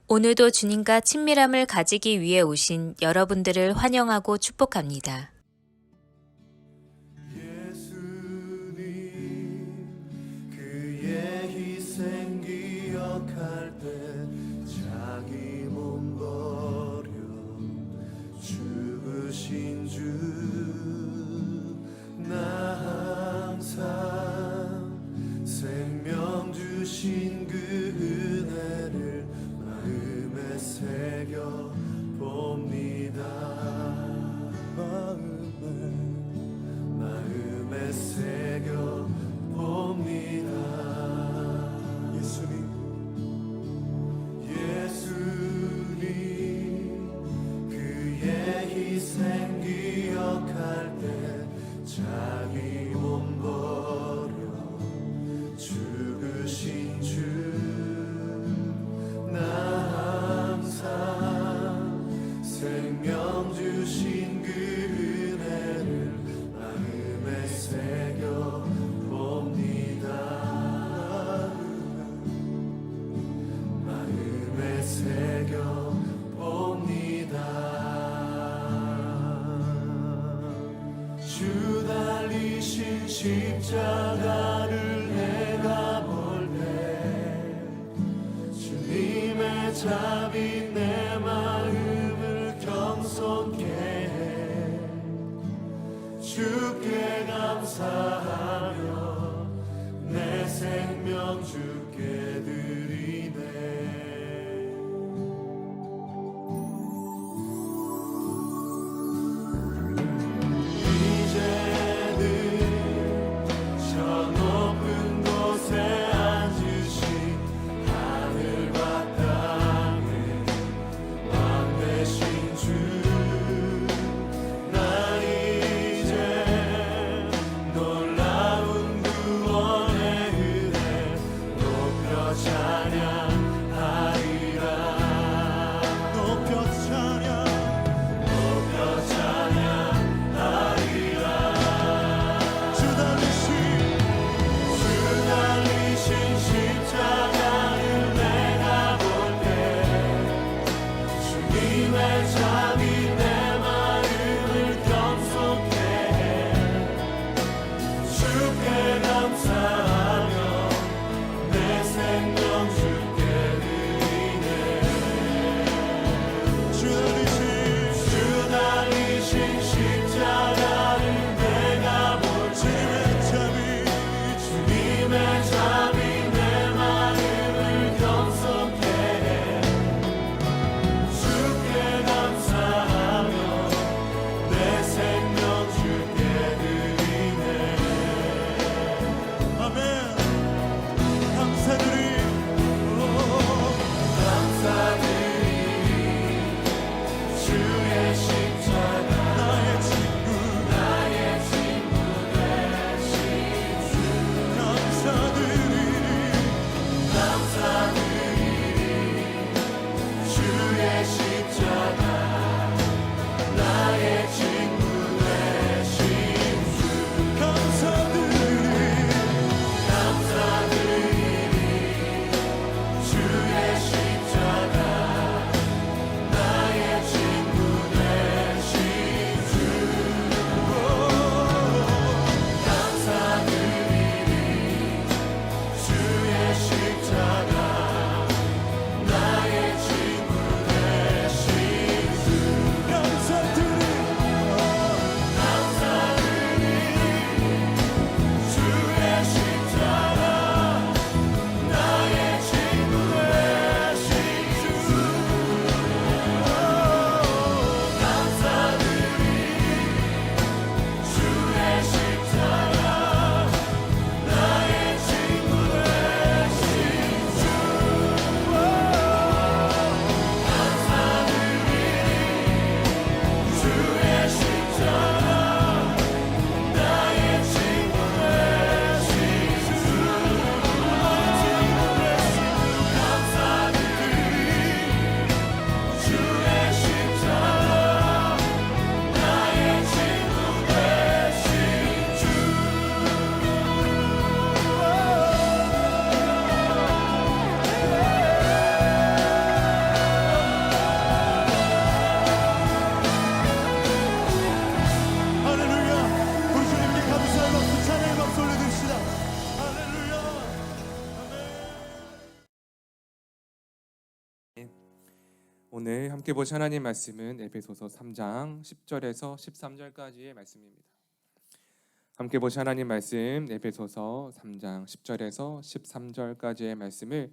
오늘도 주님과 친밀함을 가지기 위해 오신 여러분들을 환영하고 축복합니다. 예수님 그의 희생 기억할 때 자기 몸 버려 죽으신 주 나 항상 생명 주신 그 은혜를 마음에 새겨 봅니다. 마음에 새겨 봅니다. 예수님 그의 희생 기억할 때 자기 몸 버려 죽으신 주 나 항상 생명 주신 그 은혜를 마음에 새겨 봅니다. 마음에 새겨 봅니다. 주 달리신 십자가를 내가 볼 때 주님의 자비 내 마음을 겸손케 해 주께 감사하며 내 생명 주께 드리네. 이제는 저 높은 곳에 앉으신 하늘과 땅의 왕 되신 주 나 이제 놀라운 구원의 은혜 높여 찬양 오늘 함께 보실 하나님 말씀은 에베소서 3장 10절에서 13절까지의 말씀입니다. 함께 보실 하나님 말씀 에베소서 3장 10절에서 13절까지의 말씀을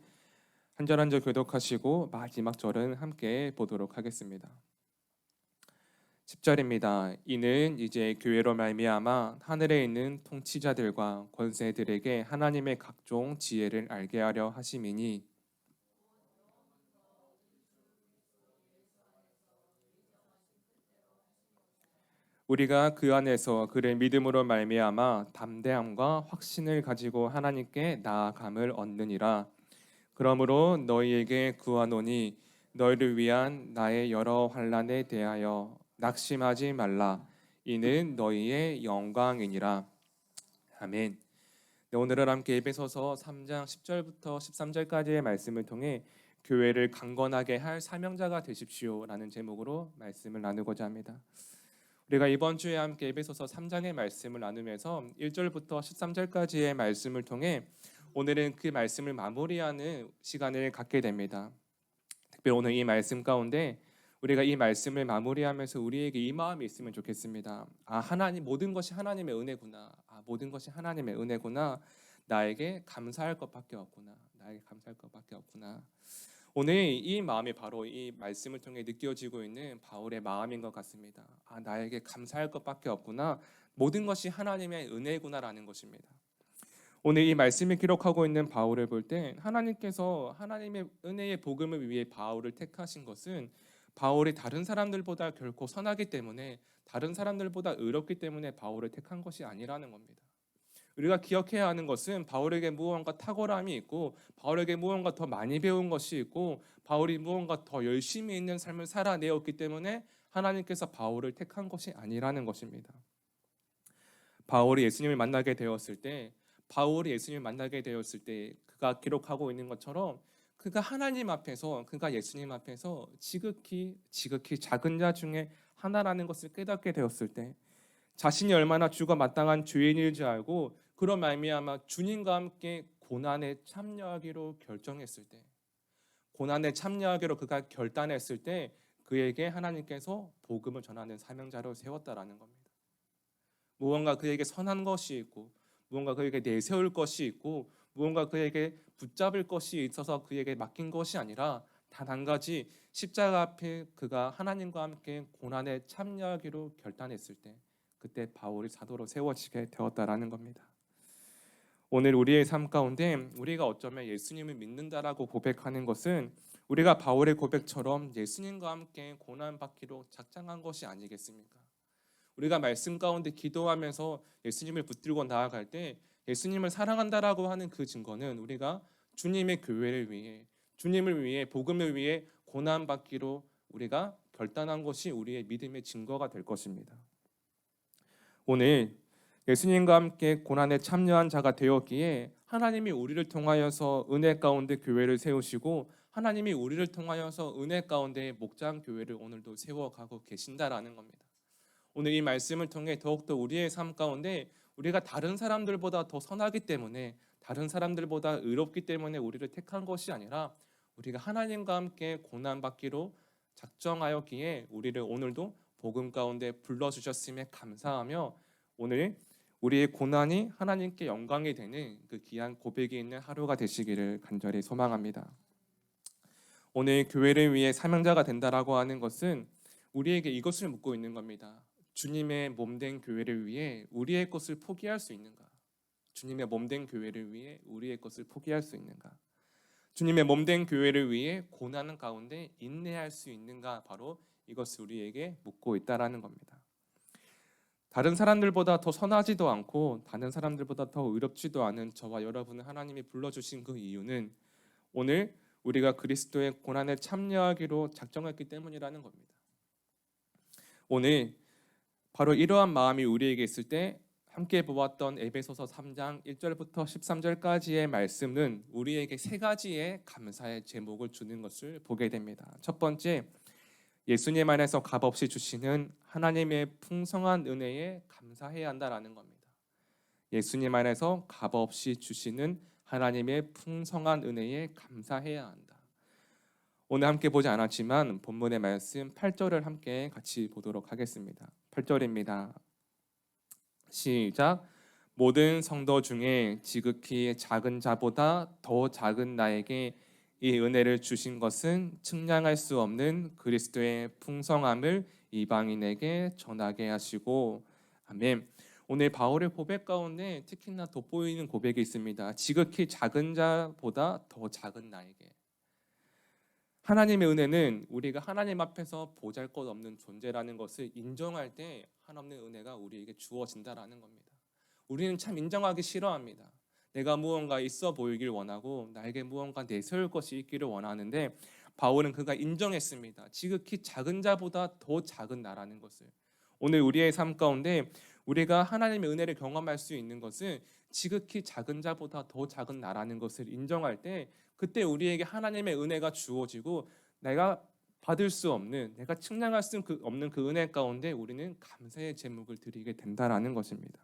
한 절 한 절 교독하시고 마지막 절은 함께 보도록 하겠습니다. 10절입니다. 이는 이제 교회로 말미암아 하늘에 있는 통치자들과 권세들에게 하나님의 각종 지혜를 알게 하려 하심이니 우리가 그 안에서 그를 믿음으로 말미암아 담대함과 확신을 가지고 하나님께 나아감을 얻느니라. 그러므로 너희에게 구하노니 너희를 위한 나의 여러 환난에 대하여 낙심하지 말라. 이는 너희의 영광이니라. 아멘. 네, 오늘은 함께 에베소서 3장 10절부터 13절까지의 말씀을 통해 교회를 강건하게 할 사명자가 되십시오라는 제목으로 말씀을 나누고자 합니다. 우리가 이번 주에 함께 에베소서 3장의 말씀을 나누면서 1절부터 13절까지의 말씀을 통해 오늘은 그 말씀을 마무리하는 시간을 갖게 됩니다. 특별히 오늘 이 말씀 가운데 우리가 이 말씀을 마무리하면서 우리에게 이 마음이 있으면 좋겠습니다. 하나님, 모든 것이 하나님의 은혜구나. 모든 것이 하나님의 은혜구나. 나에게 감사할 것밖에 없구나. 나에게 감사할 것밖에 없구나. 오늘 이 마음이 바로 이 말씀을 통해 느껴지고 있는 바울의 마음인 것 같습니다. 나에게 감사할 것밖에 없구나. 모든 것이 하나님의 은혜구나라는 것입니다. 오늘 이 말씀을 기록하고 있는 바울을 볼 때 하나님께서 하나님의 은혜의 복음을 위해 바울을 택하신 것은 바울이 다른 사람들보다 결코 선하기 때문에, 다른 사람들보다 의롭기 때문에 바울을 택한 것이 아니라는 겁니다. 우리가 기억해야 하는 것은 바울에게 무언가 탁월함이 있고 바울에게 무언가 더 많이 배운 것이 있고 바울이 무언가 더 열심히 있는 삶을 살아내었기 때문에 하나님께서 바울을 택한 것이 아니라는 것입니다. 바울이 예수님을 만나게 되었을 때 그가 기록하고 있는 것처럼 그가 하나님 앞에서, 그가 예수님 앞에서 지극히 작은 자 중에 하나라는 것을 깨닫게 되었을 때, 자신이 얼마나 주가 마땅한 죄인일 줄 알고 그런 말미암아 주님과 함께 고난에 참여하기로 결정했을 때, 고난에 참여하기로 그가 결단했을 때 그에게 하나님께서 복음을 전하는 사명자로 세웠다라는 겁니다. 무언가 그에게 선한 것이 있고 무언가 그에게 내세울 것이 있고 무언가 그에게 붙잡을 것이 있어서 그에게 맡긴 것이 아니라 단 한 가지, 십자가 앞에 그가 하나님과 함께 고난에 참여하기로 결단했을 때 그때 바울이 사도로 세워지게 되었다라는 겁니다. 오늘 우리의 삶 가운데 우리가 어쩌면 예수님을 믿는다라고 고백하는 것은 우리가 바울의 고백처럼 예수님과 함께 고난받기로 작정한 것이 아니겠습니까? 우리가 말씀 가운데 기도하면서 예수님을 붙들고 나아갈 때 예수님을 사랑한다라고 하는 그 증거는 우리가 주님의 교회를 위해, 주님을 위해, 복음을 위해 고난받기로 우리가 결단한 것이 우리의 믿음의 증거가 될 것입니다. 오늘 예수님과 함께 고난에 참여한 자가 되었기에 하나님이 우리를 통하여서 은혜 가운데 교회를 세우시고 하나님이 우리를 통하여서 은혜 가운데 목장 교회를 오늘도 세워가고 계신다라는 겁니다. 오늘 이 말씀을 통해 더욱더 우리의 삶 가운데 우리가 다른 사람들보다 더 선하기 때문에, 다른 사람들보다 의롭기 때문에 우리를 택한 것이 아니라 우리가 하나님과 함께 고난받기로 작정하였기에 우리를 오늘도 복음 가운데 불러주셨음에 감사하며 오늘 우리의 고난이 하나님께 영광이 되는 그 귀한 고백이 있는 하루가 되시기를 간절히 소망합니다. 오늘 교회를 위해 사명자가 된다라고 하는 것은 우리에게 이것을 묻고 있는 겁니다. 주님의 몸된 교회를 위해 우리의 것을 포기할 수 있는가? 주님의 몸된 교회를 위해 우리의 것을 포기할 수 있는가? 주님의 몸된 교회를 위해 고난 가운데 인내할 수 있는가? 바로 이것을 우리에게 묻고 있다라는 겁니다. 다른 사람들보다 더 선하지도 않고 다른 사람들보다 더 의롭지도 않은 저와 여러분을 하나님이 불러주신 그 이유는 오늘 우리가 그리스도의 고난에 참여하기로 작정했기 때문이라는 겁니다. 오늘 바로 이러한 마음이 우리에게 있을 때 함께 보았던 에베소서 3장 1절부터 13절까지의 말씀은 우리에게 세 가지의 감사의 제목을 주는 것을 보게 됩니다. 첫 번째, 예수님 안에서 값없이 주시는 하나님의 풍성한 은혜에 감사해야 한다라는 겁니다. 예수님 안에서 값없이 주시는 하나님의 풍성한 은혜에 감사해야 한다. 오늘 함께 보지 않았지만 본문의 말씀 8절을 함께 같이 보도록 하겠습니다. 8절입니다. 시작. 모든 성도 중에 지극히 작은 자보다 더 작은 나에게 이 은혜를 주신 것은 측량할 수 없는 그리스도의 풍성함을 이방인에게 전하게 하시고. 아멘. 오늘 바울의 고백 가운데 특히나 돋보이는 고백이 있습니다. 지극히 작은 자보다 더 작은 나에게. 하나님의 은혜는 우리가 하나님 앞에서 보잘것없는 존재라는 것을 인정할 때 하나님의 은혜가 우리에게 주어진다라는 겁니다. 우리는 참 인정하기 싫어합니다. 내가 무언가 있어 보이길 원하고 나에게 무언가 내세울 것이 있기를 원하는데 바울은 그가 인정했습니다. 지극히 작은 자보다 더 작은 나라는 것을. 오늘 우리의 삶 가운데 우리가 하나님의 은혜를 경험할 수 있는 것은 지극히 작은 자보다 더 작은 나라는 것을 인정할 때 그때 우리에게 하나님의 은혜가 주어지고 내가 받을 수 없는, 내가 측량할 수 없는 그 은혜 가운데 우리는 감사의 제목을 드리게 된다라는 것입니다.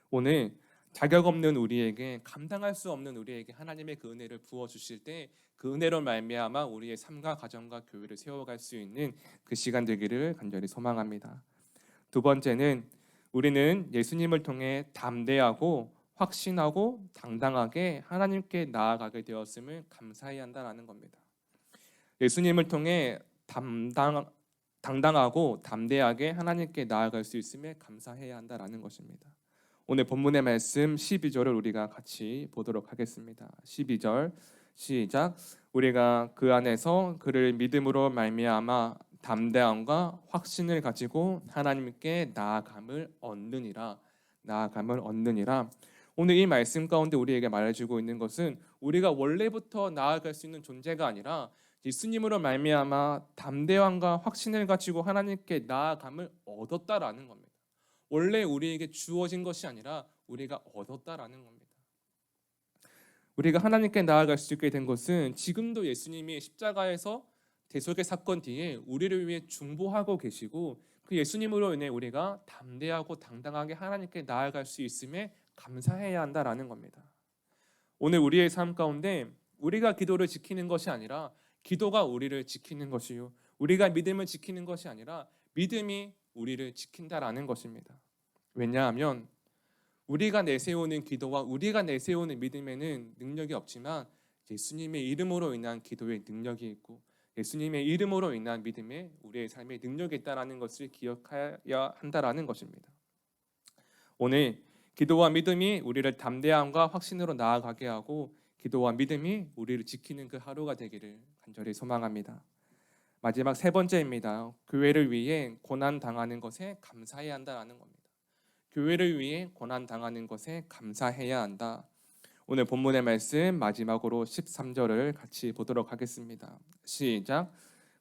오늘 자격 없는 우리에게, 감당할 수 없는 우리에게 하나님의 그 은혜를 부어주실 때 그 은혜로 말미암아 우리의 삶과 가정과 교회를 세워갈 수 있는 그 시간 되기를 간절히 소망합니다. 두 번째는 우리는 예수님을 통해 담대하고 확신하고 당당하게 하나님께 나아가게 되었음을 감사해야 한다는 겁니다. 예수님을 통해 당당하고 담대하게 하나님께 나아갈 수 있음에 감사해야 한다는 것입니다. 오늘 본문의 말씀 12절을 우리가 같이 보도록 하겠습니다. 12절 시작. 우리가 그 안에서 그를 믿음으로 말미암아 담대함과 확신을 가지고 하나님께 나아감을 얻느니라. 오늘 이 말씀 가운데 우리에게 말해주고 있는 것은 우리가 원래부터 나아갈 수 있는 존재가 아니라 예수님으로 말미암아 담대함과 확신을 가지고 하나님께 나아감을 얻었다라는 겁니다. 원래 우리에게 주어진 것이 아니라 우리가 얻었다라는 겁니다. 우리가 하나님께 나아갈 수 있게 된 것은 지금도 예수님이 십자가에서 대속의 사건 뒤에 우리를 위해 중보하고 계시고 그 예수님으로 인해 우리가 담대하고 당당하게 하나님께 나아갈 수 있음에 감사해야 한다라는 겁니다. 오늘 우리의 삶 가운데 우리가 기도를 지키는 것이 아니라 기도가 우리를 지키는 것이요, 우리가 믿음을 지키는 것이 아니라 믿음이 우리를 지킨다라는 것입니다. 왜냐하면 우리가 내세우는 기도와 우리가 내세우는 믿음에는 능력이 없지만 예수님의 이름으로 인한 기도에 능력이 있고 예수님의 이름으로 인한 믿음에 우리의 삶에 능력이 있다는 것을 기억해야 한다는 것입니다. 오늘 기도와 믿음이 우리를 담대함과 확신으로 나아가게 하고 기도와 믿음이 우리를 지키는 그 하루가 되기를 간절히 소망합니다. 마지막 세 번째입니다. 교회를 위해 고난당하는 것에 감사해야 한다는 겁니다. 교회를 위해 고난당하는 것에 감사해야 한다. 오늘 본문의 말씀 마지막으로 13절을 같이 보도록 하겠습니다. 시작.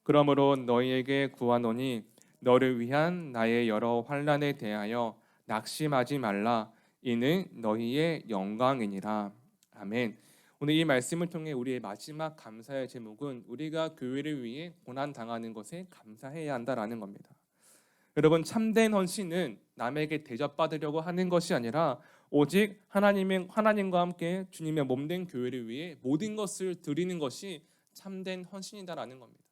그러므로 너희에게 구하노니 너를 위한 나의 여러 환난에 대하여 낙심하지 말라. 이는 너희의 영광이니라. 아멘. 오늘 이 말씀을 통해 우리의 마지막 감사의 제목은 우리가 교회를 위해 고난당하는 것에 감사해야 한다라는 겁니다. 여러분, 참된 헌신은 남에게 대접받으려고 하는 것이 아니라 오직 하나님과 함께 주님의 몸된 교회를 위해 모든 것을 드리는 것이 참된 헌신이다라는 겁니다.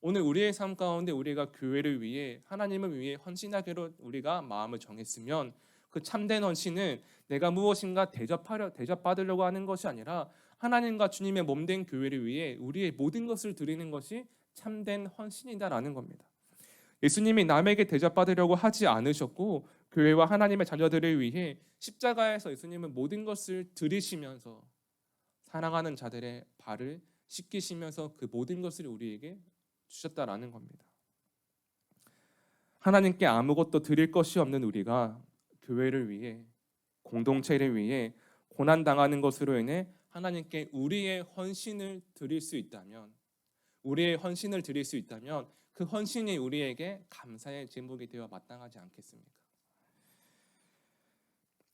오늘 우리의 삶 가운데 우리가 교회를 위해 하나님을 위해 헌신하기로 우리가 마음을 정했으면 그 참된 헌신은 내가 무엇인가 대접받으려고 하는 것이 아니라 하나님과 주님의 몸된 교회를 위해 우리의 모든 것을 드리는 것이 참된 헌신이다라는 겁니다. 예수님이 남에게 대접받으려고 하지 않으셨고 교회와 하나님의 자녀들을 위해 십자가에서 예수님은 모든 것을 드리시면서 사랑하는 자들의 발을 씻기시면서 그 모든 것을 우리에게 주셨다라는 겁니다. 하나님께 아무것도 드릴 것이 없는 우리가 교회를 위해, 공동체를 위해 고난당하는 것으로 인해 하나님께 우리의 헌신을 드릴 수 있다면 그 헌신이 우리에게 감사의 제목이 되어 마땅하지 않겠습니까?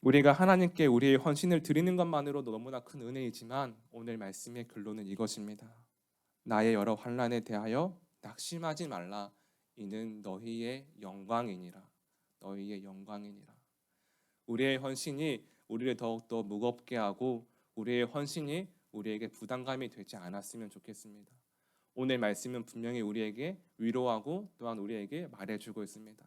우리가 하나님께 우리의 헌신을 드리는 것만으로도 너무나 큰 은혜이지만 오늘 말씀의 결론은 이것입니다. 나의 여러 환난에 대하여 낙심하지 말라. 이는 너희의 영광이니라. 우리의 헌신이 우리를 더욱더 무겁게 하고 우리의 헌신이 우리에게 부담감이 되지 않았으면 좋겠습니다. 오늘 말씀은 분명히 우리에게 위로하고 또한 우리에게 말해주고 있습니다.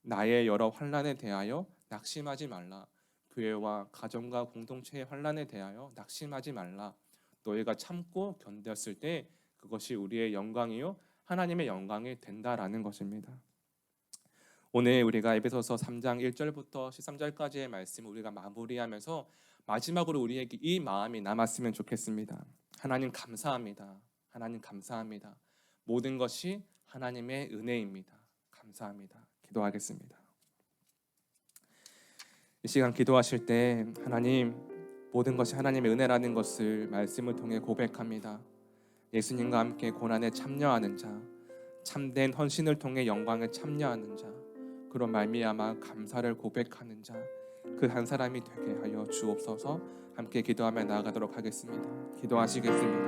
나의 여러 환난에 대하여 낙심하지 말라. 교회와 가정과 공동체의 환난에 대하여 낙심하지 말라. 너희가 참고 견뎠을 때 그것이 우리의 영광이요 하나님의 영광이 된다라는 것입니다. 오늘 우리가 에베소서 3장 1절부터 13절까지의 말씀 우리가 마무리하면서 마지막으로 우리에게 이 마음이 남았으면 좋겠습니다. 하나님 감사합니다. 하나님 감사합니다. 모든 것이 하나님의 은혜입니다. 감사합니다. 기도하겠습니다. 이 시간 기도하실 때 하나님 모든 것이 하나님의 은혜라는 것을 말씀을 통해 고백합니다. 예수님과 함께 고난에 참여하는 자, 참된 헌신을 통해 영광에 참여하는 자, 그런 말미암아 감사를 고백하는 자, 그 한 사람이 되게 하여 주옵소서. 함께 기도하며 나아가도록 하겠습니다. 기도하시겠습니다.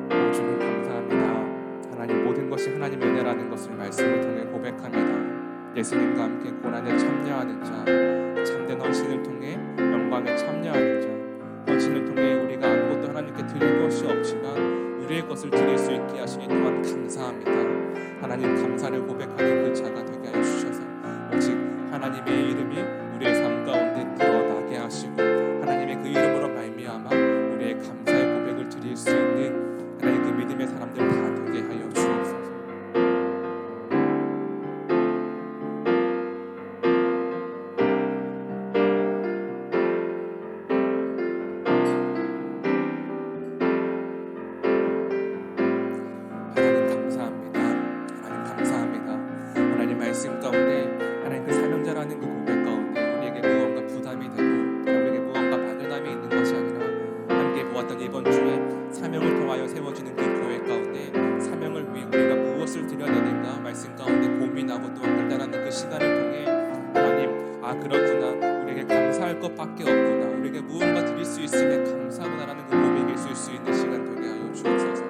오 주님 감사합니다. 하나님 모든 것이 하나님의 은혜라는 것을 말씀을 통해 고백합니다. 예수님과 함께 고난에 참여하는 자, 참된 헌신을 통해 영광에 참여하는 자, 헌신을 통해 우리가 아무것도 하나님께 드릴 것이 없지만 우리의 것을 드릴 수 있게 하시니 또한 감사합니다. 하나님 감사를 고백하는 그 자가 되게 하여 주셔서 오직 하나님의 이름이 우리의 삶 가운데 드러나게 하시고 하나님의 그 이름으로 말미암아 우리의 감사의 고백을 드릴 수 있는 하나님 그 믿음의 사람들 다 되게 하여 주옵소서. 말씀 가운데 하나님 그 사명자라는 그 고백 가운데 우리에게 무언가 부담이 되고 우리에게 무언가 막연함이 있는 것이 아니라 함께 보았던 이번 주에 사명을 통하여 세워지는 그 교회 가운데 사명을 위해 우리가 무엇을 드려야 되는가 말씀 가운데 고민하고 또 결단하는 그 시간을 통해 하나님 그렇구나 우리에게 감사할 것밖에 없구나 우리에게 무언가 드릴 수 있음에 감사하구나라는 그 고백이 있을 수 있는 시간 되게 하여 주옵소서.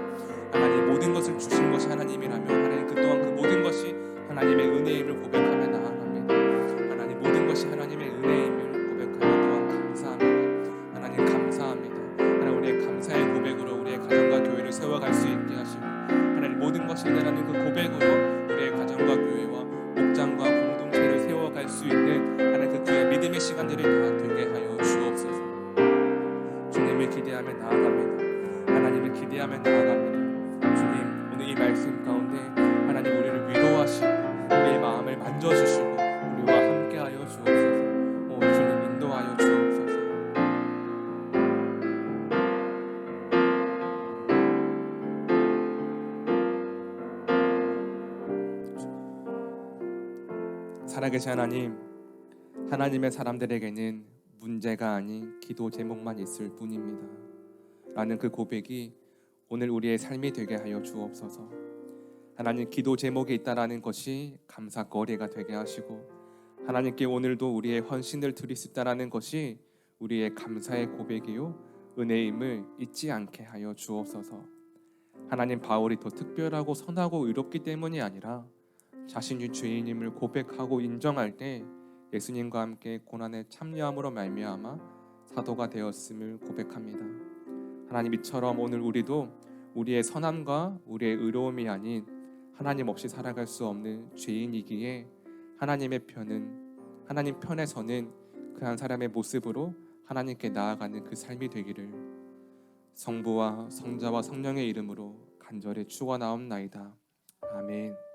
하나님 모든 것을 주신 것이 하나님이라면 하나님 그동안 그 모든 것이 하나님의 은혜임을 고백하며 나아갑니다. 하나님 모든 것이 하나님의 은혜임을 고백하며 또한 감사합니다. 하나님 감사합니다. 하나님 우리의 감사의 고백으로 우리의 가정과 교회를 세워갈 수 있게 하시고 하나님 모든 것이 은혜라는 그 고백으로 우리의 가정과 교회와 목장과 공동체를 세워갈 수 있는 하나님 그 귀한 믿음의 시간들이 다 되게 하여 주옵소서. 주님을 기대하며 나아갑니다. 하나님을 기대하며 나아갑니다. 주님 오늘 이 말씀 가운데 하나님 우리를 위로하시고 우리의 마음을 만져주시고 우리와 함께하여 주옵소서. 오 주님 인도하여 주옵소서. 살아계신 하나님, 하나님의 사람들에게는 문제가 아닌 기도 제목만 있을 뿐입니다 라는 그 고백이 오늘 우리의 삶이 되게 하여 주옵소서. 하나님 기도 제목이 있다라는 것이 감사거리가 되게 하시고 하나님께 오늘도 우리의 헌신을 드릴 수 있다라는 것이 우리의 감사의 고백이요 은혜임을 잊지 않게 하여 주옵소서. 하나님 바울이 더 특별하고 선하고 의롭기 때문이 아니라 자신이 죄인임을 고백하고 인정할 때 예수님과 함께 고난에 참여함으로 말미암아 사도가 되었음을 고백합니다. 하나님 이처럼 오늘 우리도 우리의 선함과 우리의 의로움이 아닌 하나님 없이 살아갈 수 없는 죄인이기에 하나님의 하나님 편에서는 그 한 사람의 모습으로 하나님께 나아가는 그 삶이 되기를 성부와 성자와 성령의 이름으로 간절히 축원하옵나이다. 아멘.